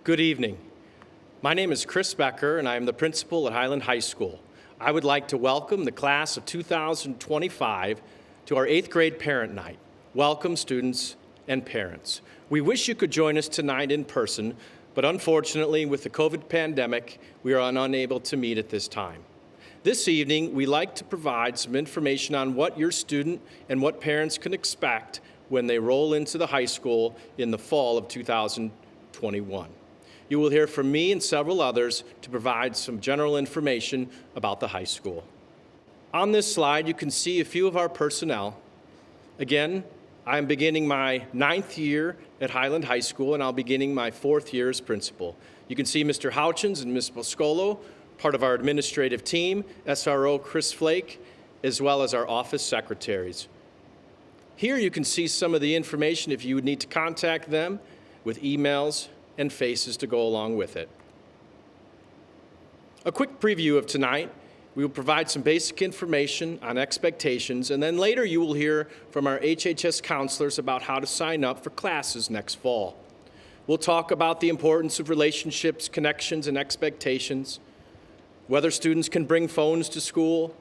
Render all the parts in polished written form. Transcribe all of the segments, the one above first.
Good evening. My name is Chris Becker, and I am the principal at Highland High School. I would like to welcome the class of 2025 to our 8th grade parent night. Welcome, students and parents. We wish you could join us tonight in person, but unfortunately, with the COVID pandemic, we are unable to meet at this time. This evening, we like to provide some information on what your student and what parents can expect when they roll into the high school in the fall of 2021. You will hear from me and several others to provide some general information about the high school. On this slide, you can see a few of our personnel. Again, I am beginning my 9th year at Highland High School, and I'll be beginning my 4th year as principal. You can see Mr. Houchins and Ms. Boscolo, part of our administrative team, SRO Chris Flake, as well as our office secretaries. Here you can see some of the information if you would need to contact them with emails and faces to go along with it. A quick preview of tonight. We will provide some basic information on expectations, and then later you will hear from our HHS counselors about how to sign up for classes next fall. We'll talk about the importance of relationships, connections, and expectations, whether students can bring phones to school,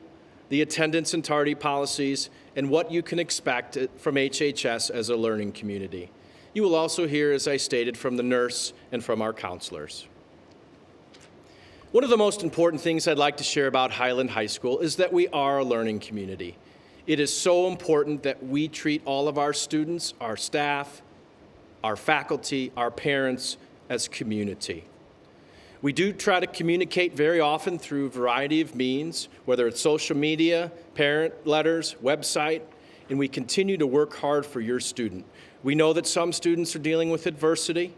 the attendance and tardy policies, and what you can expect from HHS as a learning community. You will also hear, as I stated, from the nurse and from our counselors. One of the most important things I'd like to share about Highland High School is that we are a learning community. It is so important that we treat all of our students, our staff, our faculty, our parents as community. We do try to communicate very often through a variety of means, whether it's social media, parent letters, website, and we continue to work hard for your student. We know that some students are dealing with adversity,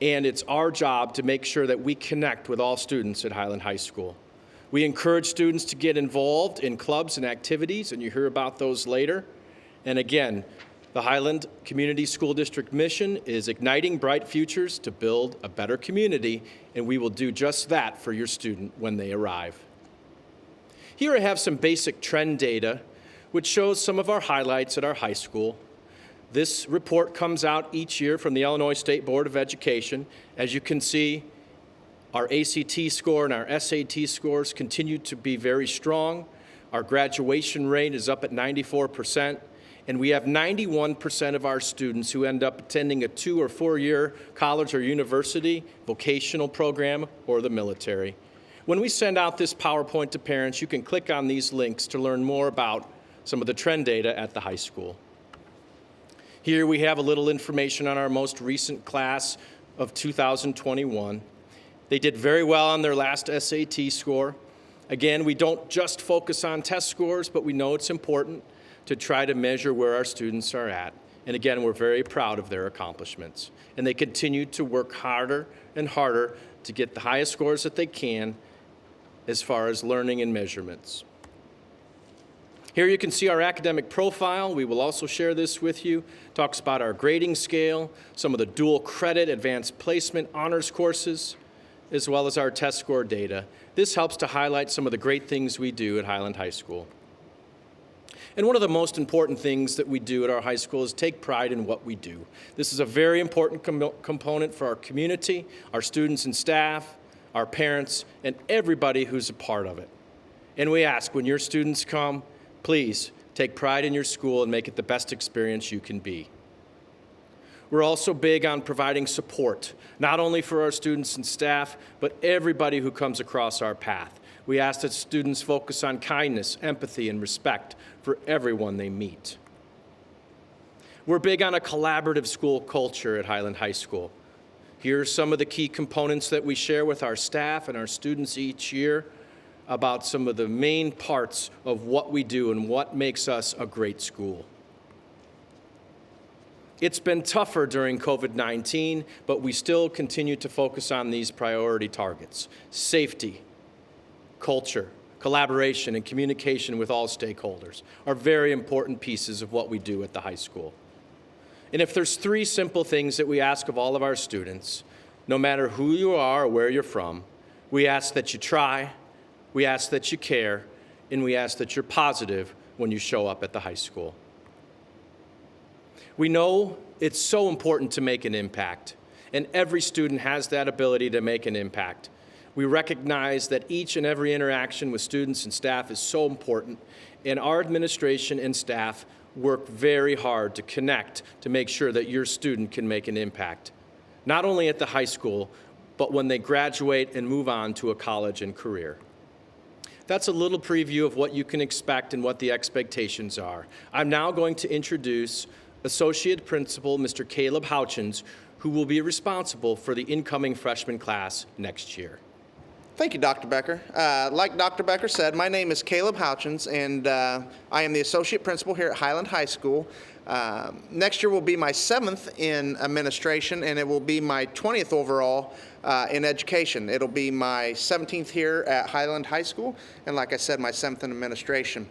and it's our job to make sure that we connect with all students at Highland High School. We encourage students to get involved in clubs and activities, and you hear about those later. And again, the Highland Community School District mission is igniting bright futures to build a better community, and we will do just that for your student when they arrive. Here I have some basic trend data, which shows some of our highlights at our high school. This report comes out each year from the Illinois State Board of Education. As you can see, our ACT score and our SAT scores continue to be very strong. Our graduation rate is up at 94%, and we have 91% of our students who end up attending a 2- or 4-year college or university, vocational program, or the military. When we send out this PowerPoint to parents, you can click on these links to learn more about some of the trend data at the high school. Here we have a little information on our most recent class of 2021. They did very well on their last SAT score. Again, we don't just focus on test scores, but we know it's important to try to measure where our students are at. And again, we're very proud of their accomplishments. And they continue to work harder and harder to get the highest scores that they can as far as learning and measurements. Here you can see our academic profile. We will also share this with you. Talks about our grading scale, some of the dual credit advanced placement honors courses, as well as our test score data. This helps to highlight some of the great things we do at Highland High School. And one of the most important things that we do at our high school is take pride in what we do. This is a very important component for our community, our students and staff, our parents, and everybody who's a part of it. And we ask, when your students come, please take pride in your school and make it the best experience you can be. We're also big on providing support, not only for our students and staff, but everybody who comes across our path. We ask that students focus on kindness, empathy, and respect for everyone they meet. We're big on a collaborative school culture at Highland High School. Here are some of the key components that we share with our staff and our students each year about some of the main parts of what we do and what makes us a great school. It's been tougher during COVID-19, but we still continue to focus on these priority targets: safety, culture, collaboration, and communication with all stakeholders are very important pieces of what we do at the high school. And if there's 3 simple things that we ask of all of our students, no matter who you are or where you're from, we ask that you try, we ask that you care, and we ask that you're positive when you show up at the high school. We know it's so important to make an impact. and every student has that ability to make an impact. We recognize that each and every interaction with students and staff is so important, and our administration and staff work very hard to connect to make sure that your student can make an impact, not only at the high school, but when they graduate and move on to a college and career. That's a little preview of what you can expect and what the expectations are. I'm now going to introduce Associate Principal Mr. Caleb Houchins, who will be responsible for the incoming freshman class next year. Thank you, Dr. Becker. Like Dr. Becker said, my name is Caleb Houchins, and I am the Associate Principal here at Highland High School. Next year will be my 7th in administration, and it will be my 20th overall in education. It'll be my 17th here at Highland High School, and like I said, my 7th in administration.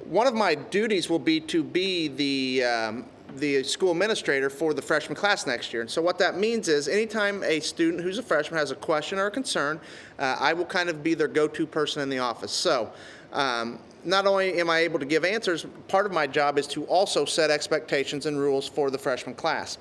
One of my duties will be to be the school administrator for the freshman class next year. And so what that means is anytime a student who's a freshman has a question or a concern, I will kind of be their go-to person in the office. So not only am I able to give answers, part of my job is to also set expectations and rules for the freshman class.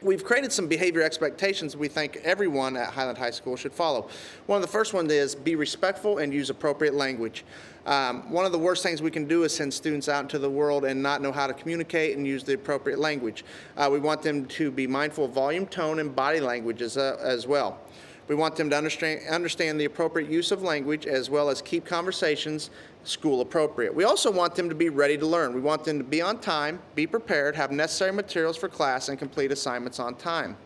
We've created some behavior expectations we think everyone at Highland High School should follow. One of the first ones is be respectful and use appropriate language. One of the worst things we can do is send students out into the world and not know how to communicate and use the appropriate language. We want them to be mindful of volume, tone, and body language as well. We want them to understand the appropriate use of language as well as keep conversations school appropriate. We also want them to be ready to learn. We want them to be on time, be prepared, have necessary materials for class, and complete assignments on time.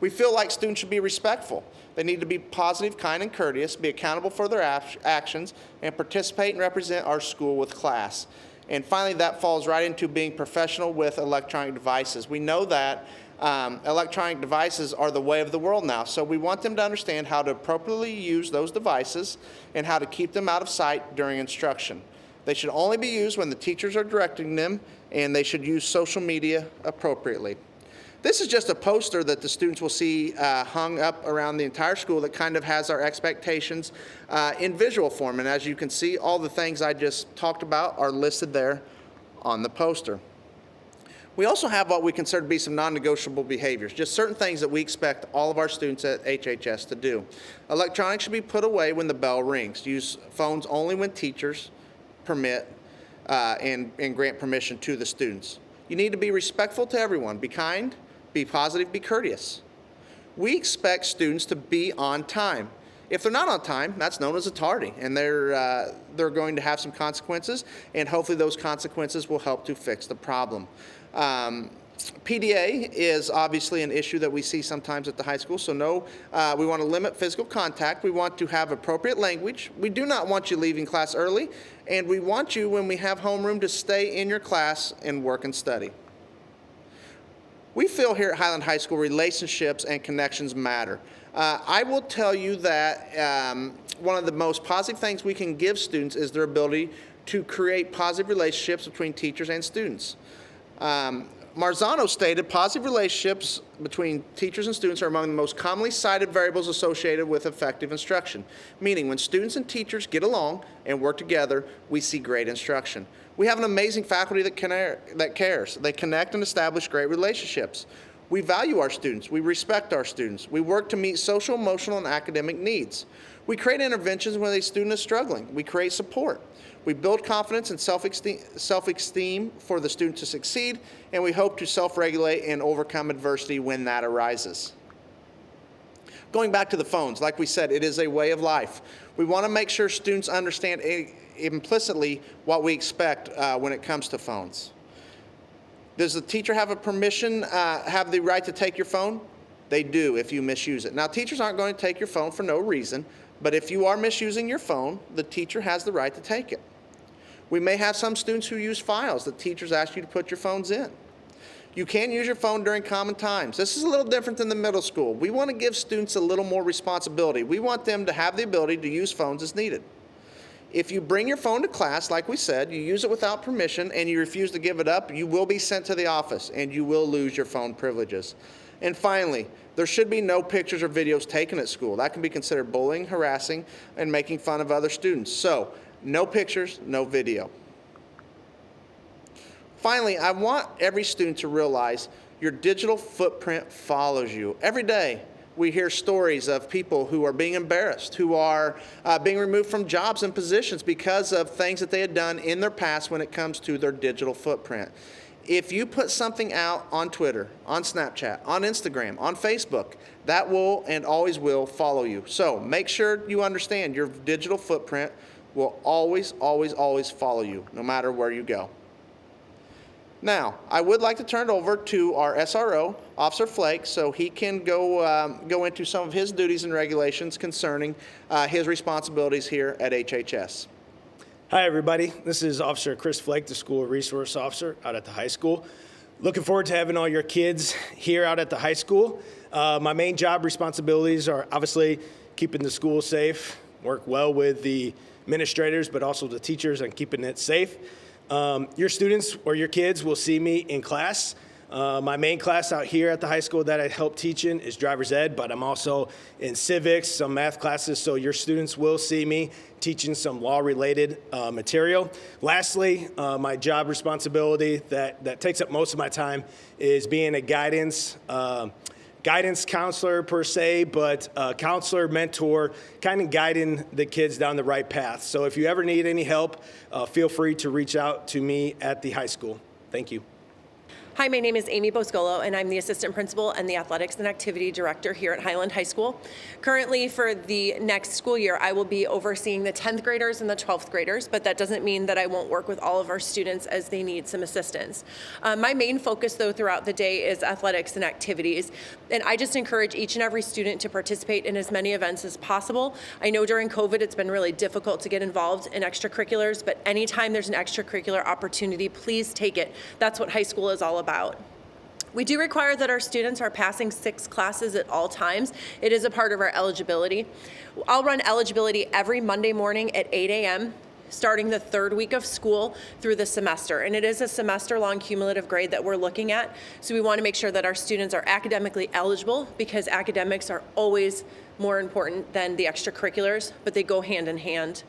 We feel like students should be respectful. They need to be positive, kind, and courteous, be accountable for their actions, and participate and represent our school with class. And finally, that falls right into being professional with electronic devices. We know that electronic devices are the way of the world now, so we want them to understand how to appropriately use those devices and how to keep them out of sight during instruction. They should only be used when the teachers are directing them, and they should use social media appropriately. This is just a poster that the students will see hung up around the entire school that kind of has our expectations in visual form. And as you can see, all the things I just talked about are listed there on the poster. We also have what we consider to be some non-negotiable behaviors, just certain things that we expect all of our students at HHS to do. Electronics should be put away when the bell rings. Use phones only when teachers permit and grant permission to the students. You need to be respectful to everyone. Be kind, be positive, be courteous. We expect students to be on time. If they're not on time, that's known as a tardy, and they're going to have some consequences, and hopefully those consequences will help to fix the problem. PDA is obviously an issue that we see sometimes at the high school, so we want to limit physical contact. We want to have appropriate language. We do not want you leaving class early, and we want you, when we have homeroom, to stay in your class and work and study. We feel here at Highland High School relationships and connections matter. I will tell you that one of the most positive things we can give students is their ability to create positive relationships between teachers and students. Marzano stated positive relationships between teachers and students are among the most commonly cited variables associated with effective instruction, meaning when students and teachers get along and work together, we see great instruction. We have an amazing faculty that cares. They connect and establish great relationships. We value our students. We respect our students. We work to meet social, emotional, and academic needs. We create interventions when a student is struggling. We create support. We build confidence and self-esteem for the student to succeed, and we hope to self-regulate and overcome adversity when that arises. Going back to the phones, like we said, it is a way of life. We want to make sure students understand implicitly what we expect when it comes to phones. Does the teacher have have the right to take your phone? They do if you misuse it. Now, teachers aren't going to take your phone for no reason, but if you are misusing your phone, the teacher has the right to take it. We may have some students who use files that teachers ask you to put your phones in. You can use your phone during common times. This is a little different than the middle school. We want to give students a little more responsibility. We want them to have the ability to use phones as needed. If you bring your phone to class, like we said, you use it without permission and you refuse to give it up, you will be sent to the office and you will lose your phone privileges. And finally, there should be no pictures or videos taken at school. That can be considered bullying, harassing, and making fun of other students. So, no pictures, no video. Finally, I want every student to realize Your digital footprint follows you. Every day, we hear stories of people who are being embarrassed, who are being removed from jobs and positions because of things that they had done in their past when it comes to their digital footprint. If you put something out on Twitter, on Snapchat, on Instagram, on Facebook, that will and always will follow you. So make sure you understand your digital footprint will always, always, always follow you, no matter where you go. Now, I would like to turn it over to our SRO, Officer Flake, so he can go into some of his duties and regulations concerning his responsibilities here at HHS. Hi, everybody. This is Officer Chris Flake, the School Resource Officer out at the high school. Looking forward to having all your kids here out at the high school. My main job responsibilities are obviously keeping the school safe, work well with the administrators, but also the teachers on keeping it safe. Your students or your kids will see me in class. My main class out here at the high school that I help teach in is driver's ed, but I'm also in civics, some math classes, so your students will see me teaching some law-related material. Lastly, my job responsibility that takes up most of my time is being a guidance counselor per se, but counselor, mentor, kind of guiding the kids down the right path. So if you ever need any help, feel free to reach out to me at the high school. Thank you. Hi, my name is Amy Boscolo, and I'm the Assistant Principal and the Athletics and Activity Director here at Highland High School. Currently, for the next school year, I will be overseeing the 10th graders and the 12th graders, but that doesn't mean that I won't work with all of our students as they need some assistance. My main focus, though, throughout the day is athletics and activities, and I just encourage each and every student to participate in as many events as possible. I know during COVID, it's been really difficult to get involved in extracurriculars, but anytime there's an extracurricular opportunity, please take it. That's what high school is all about. We do require that our students are passing 6 classes at all times. It is a part of our eligibility. I'll run eligibility every Monday morning at 8 a.m. starting the 3rd week of school through the semester. And it is a semester-long cumulative grade that we're looking at. So we want to make sure that our students are academically eligible, because academics are always more important than the extracurriculars, but they go hand in hand.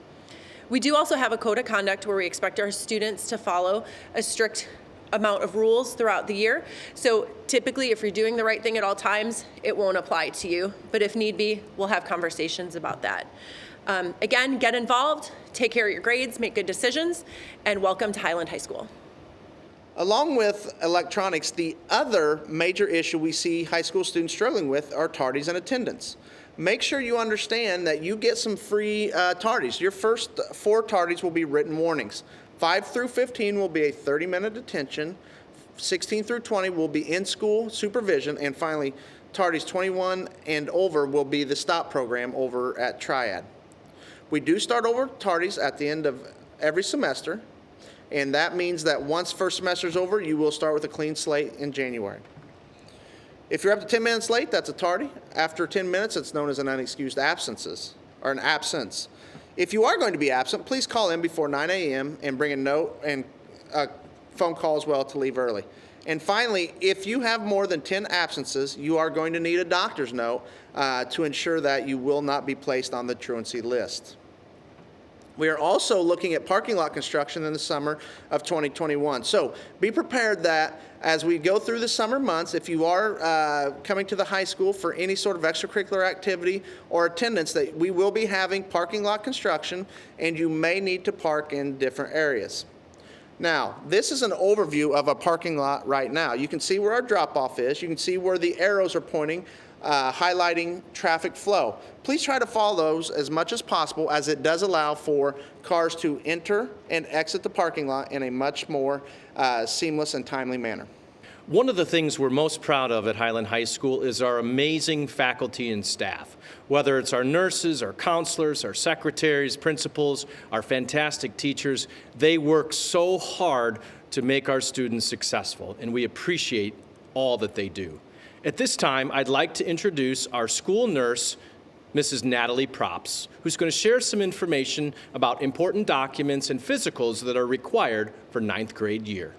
We do also have a code of conduct where we expect our students to follow a strict amount of rules throughout the year. So typically, if you're doing the right thing at all times, it won't apply to you. But if need be, we'll have conversations about that. Again, get involved, take care of your grades, make good decisions, and welcome to Highland High School. Along with electronics, the other major issue we see high school students struggling with are tardies and attendance. Make sure you understand that you get some free tardies. Your first 4 tardies will be written warnings. 5 through 15 will be a 30-minute detention. 16 through 20 will be in-school supervision. And finally, tardies 21 and over will be the stop program over at Triad. We do start over tardies at the end of every semester. And that means that once first semester is over, you will start with a clean slate in January. If you're up to 10 minutes late, that's a tardy. After 10 minutes, it's known as an unexcused absences, or an absence. If you are going to be absent, please call in before 9 a.m. and bring a note and a phone call as well to leave early. And finally, if you have more than 10 absences, you are going to need a doctor's note to ensure that you will not be placed on the truancy list. We are also looking at parking lot construction in the summer of 2021. So be prepared that as we go through the summer months, if you are coming to the high school for any sort of extracurricular activity or attendance, that we will be having parking lot construction, and you may need to park in different areas. Now, this is an overview of a parking lot right now. You can see where our drop-off is. You can see where the arrows are pointing, highlighting traffic flow. Please try to follow those as much as possible, as it does allow for cars to enter and exit the parking lot in a much more seamless and timely manner. One of the things we're most proud of at Highland High School is our amazing faculty and staff. Whether it's our nurses, our counselors, our secretaries, principals, our fantastic teachers, they work so hard to make our students successful, and we appreciate all that they do. At this time, I'd like to introduce our school nurse, Mrs. Natalie Props, who's going to share some information about important documents and physicals that are required for 9th grade year.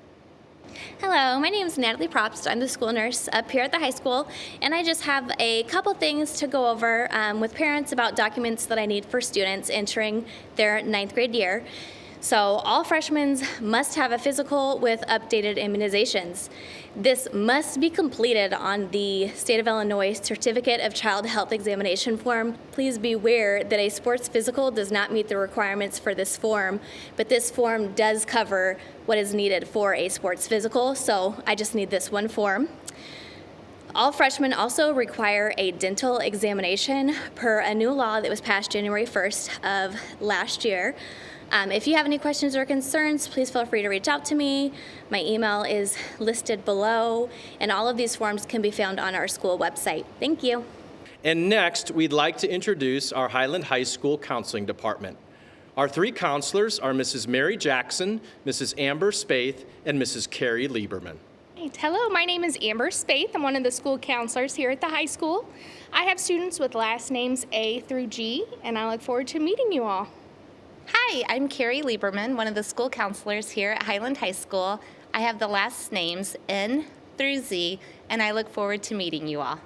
Hello, my name is Natalie Probst. I'm the school nurse up here at the high school, and I just have a couple things to go over with parents about documents that I need for students entering their 9th grade year. So all freshmen must have a physical with updated immunizations. This must be completed on the State of Illinois Certificate of Child Health Examination form. Please be aware that a sports physical does not meet the requirements for this form, but this form does cover what is needed for a sports physical, so I just need this one form. All freshmen also require a dental examination per a new law that was passed January 1st of last year. If you have any questions or concerns, please feel free to reach out to me. My email is listed below, and all of these forms can be found on our school website. Thank you. And next, we'd like to introduce our Highland High School Counseling Department. Our three counselors are Mrs. Mary Jackson, Mrs. Amber Spaith, and Mrs. Carrie Lieberman. Hello, my name is Amber Spaith. I'm one of the school counselors here at the high school. I have students with last names A through G, and I look forward to meeting you all. Hi, I'm Carrie Lieberman, one of the school counselors here at Highland High School. I have the last names N through Z, and I look forward to meeting you all.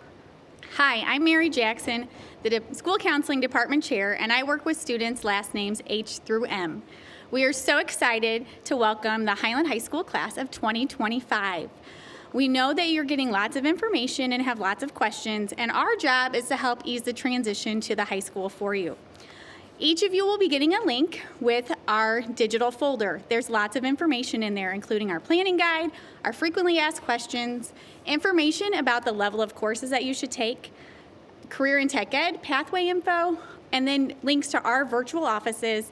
Hi, I'm Mary Jackson, the School Counseling Department Chair, and I work with students' last names H through M. We are so excited to welcome the Highland High School class of 2025. We know that you're getting lots of information and have lots of questions, and our job is to help ease the transition to the high school for you. Each of you will be getting a link with our digital folder. There's lots of information in there, including our planning guide, our frequently asked questions, information about the level of courses that you should take, career and tech ed, pathway info, and then links to our virtual offices,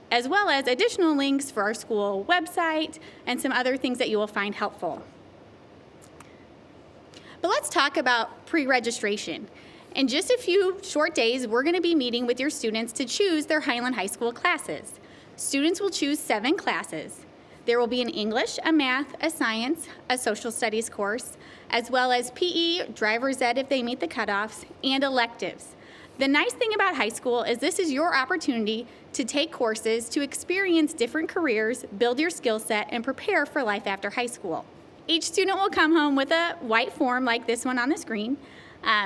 as well as additional links for our school website and some other things that you will find helpful. But let's talk about pre-registration. In just a few short days, we're going to be meeting with your students to choose their Highland High School classes. Students will choose 7 classes. There will be an English, a math, a science, a social studies course, as well as PE, driver's ed if they meet the cutoffs, and electives. The nice thing about high school is this is your opportunity to take courses to experience different careers, build your skill set, and prepare for life after high school. Each student will come home with a white form like this one on the screen.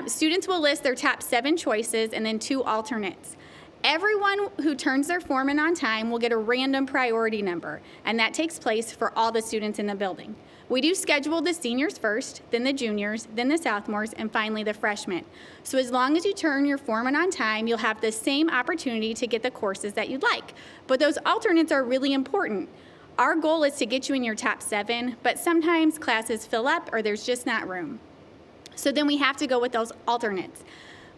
Students will list their top 7 choices and then 2 alternates. Everyone who turns their form in on time will get a random priority number, and that takes place for all the students in the building. We do schedule the seniors first, then the juniors, then the sophomores, and finally the freshmen. So as long as you turn your form in on time, you'll have the same opportunity to get the courses that you'd like. But those alternates are really important. Our goal is to get you in your top 7, but sometimes classes fill up or there's just not room. So then we have to go with those alternates.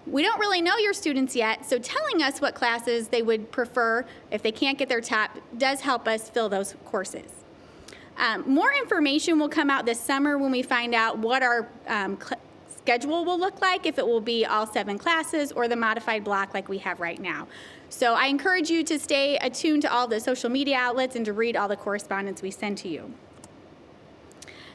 We don't really know your students yet, so telling us what classes they would prefer if they can't get their top does help us fill those courses. More information will come out this summer when we find out what our schedule will look like, if it will be all 7 classes or the modified block like we have right now. So I encourage you to stay attuned to all the social media outlets and to read all the correspondence we send to you.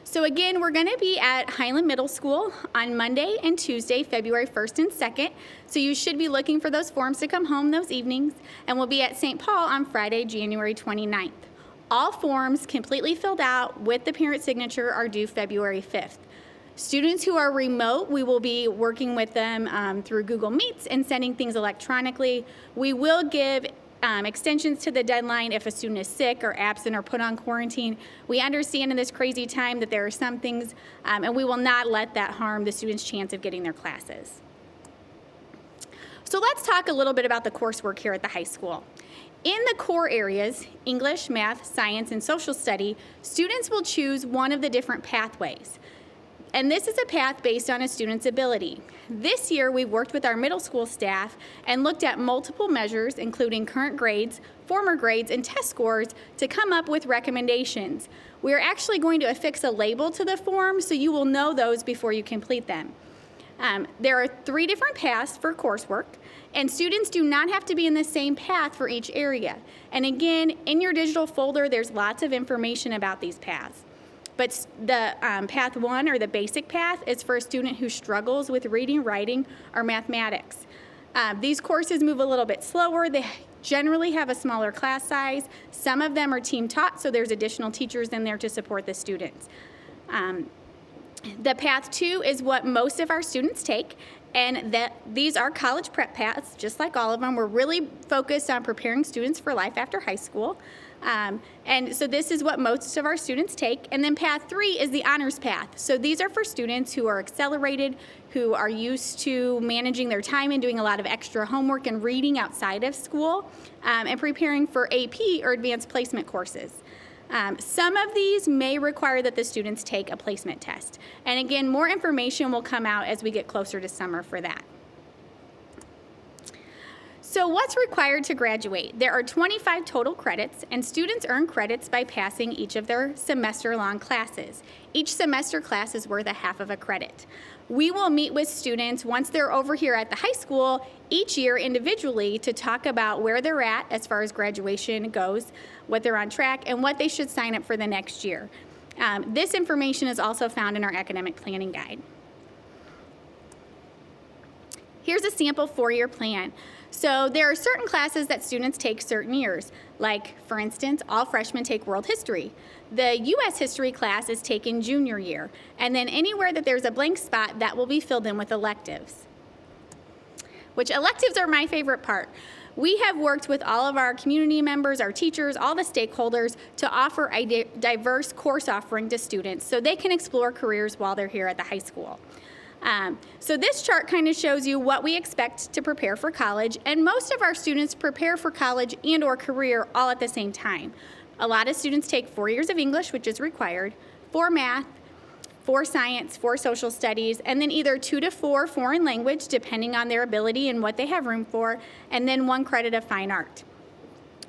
So again, we're going to be at Highland Middle School on Monday and Tuesday, February 1st and 2nd. So you should be looking for those forms to come home those evenings. And we'll be at St. Paul on Friday, January 29th. All forms completely filled out with the parent signature are due February 5th. Students who are remote, we will be working with them through Google Meets and sending things electronically. We will give extensions to the deadline if a student is sick or absent or put on quarantine. We understand in this crazy time that there are some things, and we will not let that harm the student's chance of getting their classes. So let's talk a little bit about the coursework here at the high school. In the core areas, English, math, science, and social study, students will choose one of the different pathways. And this is a path based on a student's ability. This year, we've worked with our middle school staff and looked at multiple measures, including current grades, former grades, and test scores to come up with recommendations. We're actually going to affix a label to the form so you will know those before you complete them. There are 3 different paths for coursework, and students do not have to be in the same path for each area. And again, in your digital folder, there's lots of information about these paths. But the path 1, or the basic path, is for a student who struggles with reading, writing, or mathematics. These courses move a little bit slower. They generally have a smaller class size. Some of them are team taught, so there's additional teachers in there to support the students. The path 2 is what most of our students take, and these are college prep paths, just like all of them. We're really focused on preparing students for life after high school. And so this is what most of our students take. And then path 3 is the honors path. So these are for students who are accelerated, who are used to managing their time and doing a lot of extra homework and reading outside of school, and preparing for AP or advanced placement courses. Some of these may require that the students take a placement test. And again, more information will come out as we get closer to summer for that. So what's required to graduate? There are 25 total credits, and students earn credits by passing each of their semester-long classes. Each semester class is worth a half of a credit. We will meet with students once they're over here at the high school each year individually to talk about where they're at as far as graduation goes, what they're on track, and what they should sign up for the next year. This information is also found in our academic planning guide. Here's a sample 4-year plan. So there are certain classes that students take certain years. Like, for instance, all freshmen take world history. The U.S. history class is taken junior year. And then anywhere that there's a blank spot, that will be filled in with electives. Which electives are my favorite part. We have worked with all of our community members, our teachers, all the stakeholders to offer a diverse course offering to students so they can explore careers while they're here at the high school. So this chart kind of shows you what we expect to prepare for college, and most of our students prepare for college and or career all at the same time. A lot of students take 4 years of English, which is required, 4 math, 4 science, 4 social studies, and then either 2 to 4 foreign language, depending on their ability and what they have room for, and then 1 credit of fine art.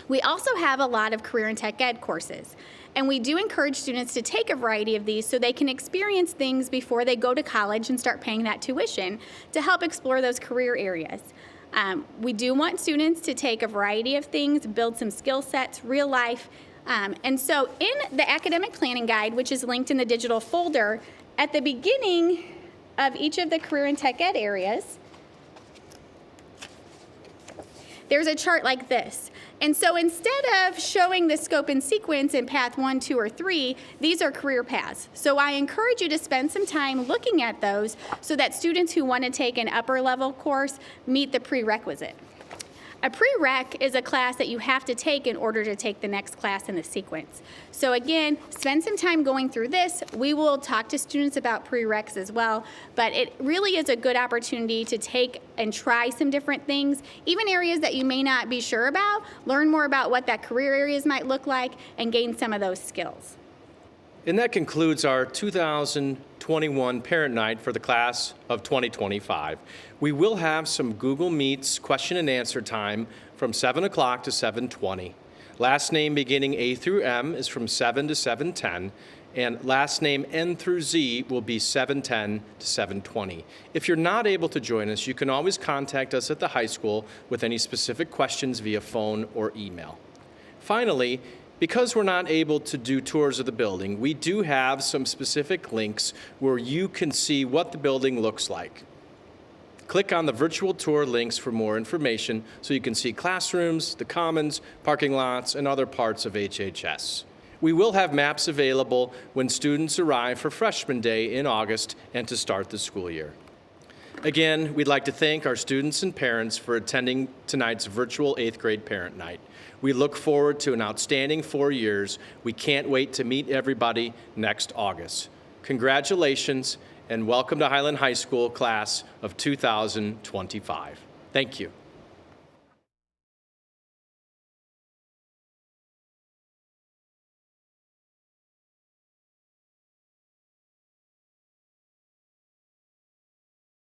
We also have a lot of career and tech ed courses. And we do encourage students to take a variety of these so they can experience things before they go to college and start paying that tuition to help explore those career areas. We do want students to take a variety of things, build some skill sets, real life. And so in the academic planning guide, which is linked in the digital folder, at the beginning of each of the career and tech ed areas, there's a chart like this. And so instead of showing the scope and sequence in path 1, 2, or 3, these are career paths. So I encourage you to spend some time looking at those so that students who want to take an upper level course meet the prerequisite. A prereq is a class that you have to take in order to take the next class in the sequence. So again, spend some time going through this. We will talk to students about prereqs as well, but it really is a good opportunity to take and try some different things, even areas that you may not be sure about, learn more about what that career areas might look like, and gain some of those skills. And that concludes our 2021 Parent Night for the class of 2025. We will have some Google Meets question and answer time from 7 o'clock to 7:20. Last name beginning A through M is from 7 to 7:10, and last name N through Z will be 7:10 to 7:20. If you're not able to join us, you can always contact us at the high school with any specific questions via phone or email. Finally, because we're not able to do tours of the building, we do have some specific links where you can see what the building looks like. Click on the virtual tour links for more information so you can see classrooms, the commons, parking lots, and other parts of HHS. We will have maps available when students arrive for Freshman Day in August and to start the school year. Again, we'd like to thank our students and parents for attending tonight's virtual 8th grade Parent Night. We look forward to an outstanding 4 years. We can't wait to meet everybody next August. Congratulations and welcome to Highland High School class of 2025. Thank you.